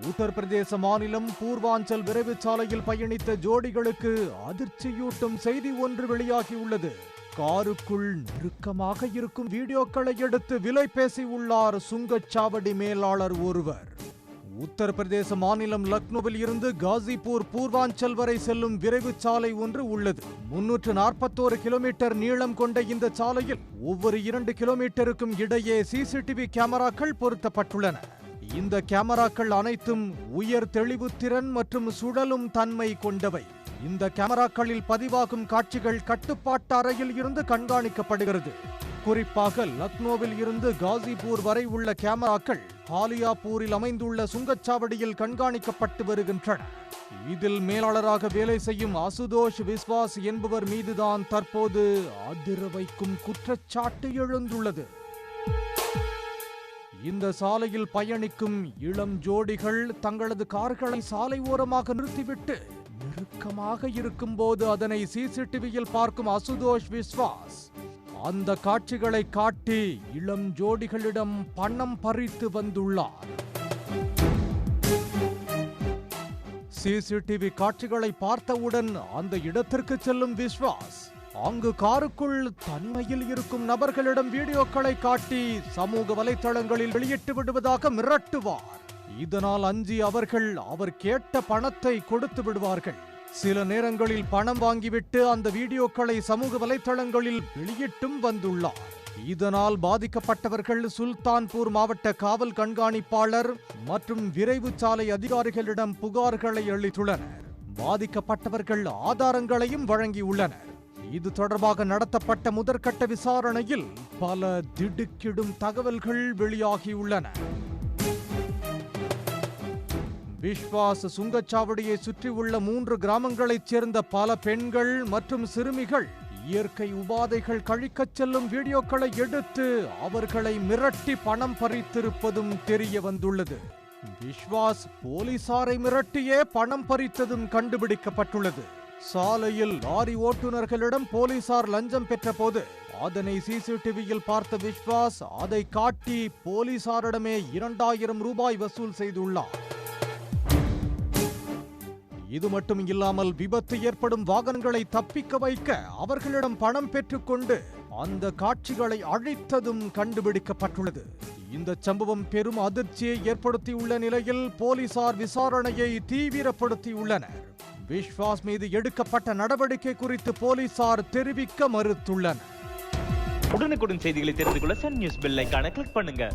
உத்தரப்பிரதேச மாநிலம் பூர்வாஞ்சல் விரைவு சாலையில் பயணித்த ஜோடிகளுக்கு அதிர்ச்சியூட்டும் செய்தி ஒன்று வெளியாகியுள்ளது. காருக்குள் நெருக்கமாக இருக்கும் வீடியோக்களை எடுத்து விலை பேசியுள்ளார் சுங்கச்சாவடி மேலாளர் ஒருவர். உத்தரப்பிரதேச மாநிலம் லக்னோவில் இருந்து காசிப்பூர் பூர்வாஞ்சல் வரை செல்லும் விரைவு சாலை ஒன்று உள்ளது. 341 கிலோமீட்டர் நீளம் கொண்ட இந்த சாலையில் ஒவ்வொரு 2 கிலோமீட்டருக்கும் இடையே சிசிடிவி கேமராக்கள் பொருத்தப்பட்டுள்ளன. இந்த கேமராக்கள் அனைத்தும் உயர் தெளிவுத்திறன் மற்றும் சுழலும் தன்மை கொண்டவை. இந்த கேமராக்களில் பதிவாகும் காட்சிகள் கட்டுப்பாட்டு அறையில் இருந்து கண்காணிக்கப்படுகிறது. குறிப்பாக லக்னோவில் இருந்து காசிப்பூர் வரை உள்ள கேமராக்கள் ஹாலியாப்பூரில் அமைந்துள்ள சுங்கச்சாவடியில் கண்காணிக்கப்பட்டு வருகின்றன. இதில் மேலாளராக வேலை செய்யும் அசுதோஷ் விஸ்வாஸ் என்பவர் மீதுதான் தற்போது அதிர வைக்கும் குற்றச்சாட்டு எழுந்துள்ளது. இந்த சாலையில் பயணிக்கும் இளம் ஜோடிகள் தங்களது கார்களை சாலை ஓரமாக நிறுத்திவிட்டு நெருக்கமாக இருக்கும்போது அதனை சிசிடிவியில் பார்க்கும் அசுதோஷ் விஸ்வாஸ் அந்த காட்சிகளை காட்டி இளம் ஜோடிகளிடம் பணம் பறித்து வந்துள்ளார். சிசிடிவி காட்சிகளை பார்த்தவுடன் அந்த இடத்திற்கு செல்லும் விஸ்வாஸ் அங்கு காருக்குள் தனிமையில் இருக்கும் நபர்களிடம் வீடியோக்களை காட்டி சமூக வலைத்தளங்களில் வெளியிட்டு விடுவதாக மிரட்டுவார். இதனால் அஞ்சி அவர்கள் அவர் கேட்ட பணத்தை கொடுத்து விடுவார்கள். சில நேரங்களில் பணம் வாங்கிவிட்டு அந்த வீடியோக்களை சமூக வலைத்தளங்களில் வெளியிட்டும் வந்துள்ளார். இதனால் பாதிக்கப்பட்டவர்கள் சுல்தான்பூர் மாவட்ட காவல் கண்காணிப்பாளர் மற்றும் விரைவு சாலை அதிகாரிகளிடம் புகார்களை அளித்துள்ளனர். பாதிக்கப்பட்டவர்கள் ஆதாரங்களையும் வழங்கியுள்ளனர். இது தொடர்பாக நடத்தப்பட்ட முதற்கட்ட விசாரணையில் பல திடுக்கிடும் தகவல்கள் வெளியாகியுள்ளன. விஸ்வாஸ் சுங்கச்சாவடியை சுற்றியுள்ள 3 கிராமங்களைச் சேர்ந்த பல பெண்கள் மற்றும் சிறுமிகள் இயற்கை உபாதைகள் கழிக்கச் செல்லும் வீடியோக்களை எடுத்து அவர்களை மிரட்டி பணம் பறித்திருப்பதும் தெரிய வந்துள்ளது. விஸ்வாஸ் போலீசாரை மிரட்டியே பணம் பறித்ததும் கண்டுபிடிக்கப்பட்டுள்ளது. சாலையில் லாரி ஓட்டுநர்களிடம் போலீசார் லஞ்சம் பெற்ற போது அதனை சிசிடிவியில் பார்த்த விஸ்வாஸ் அதை காட்டி போலீசாரிடமே 2000 ரூபாய் வசூல் செய்துள்ளார். இது மட்டும் இல்லாமல் விபத்து ஏற்படும் வாகனங்களை தப்பிக்க வைக்க அவர்களிடம் பணம் பெற்றுக்கொண்டு அந்த காட்சிகளை அழித்ததும் கண்டுபிடிக்கப்பட்டுள்ளது. இந்த சம்பவம் பெரும் அதிர்ச்சியை ஏற்படுத்தியுள்ள நிலையில் போலீசார் விசாரணையை தீவிரப்படுத்தியுள்ளனர். விஸ்வாஸ் மீது எடுக்கப்பட்ட நடவடிக்கை குறித்து போலீசார் தெரிவிக்க மறுத்துள்ளனர். உடனுக்குடன் செய்திகளை தெரிந்து கொள்ள சன் நியூஸ் பெல் ஐகானை கிளிக் பண்ணுங்க.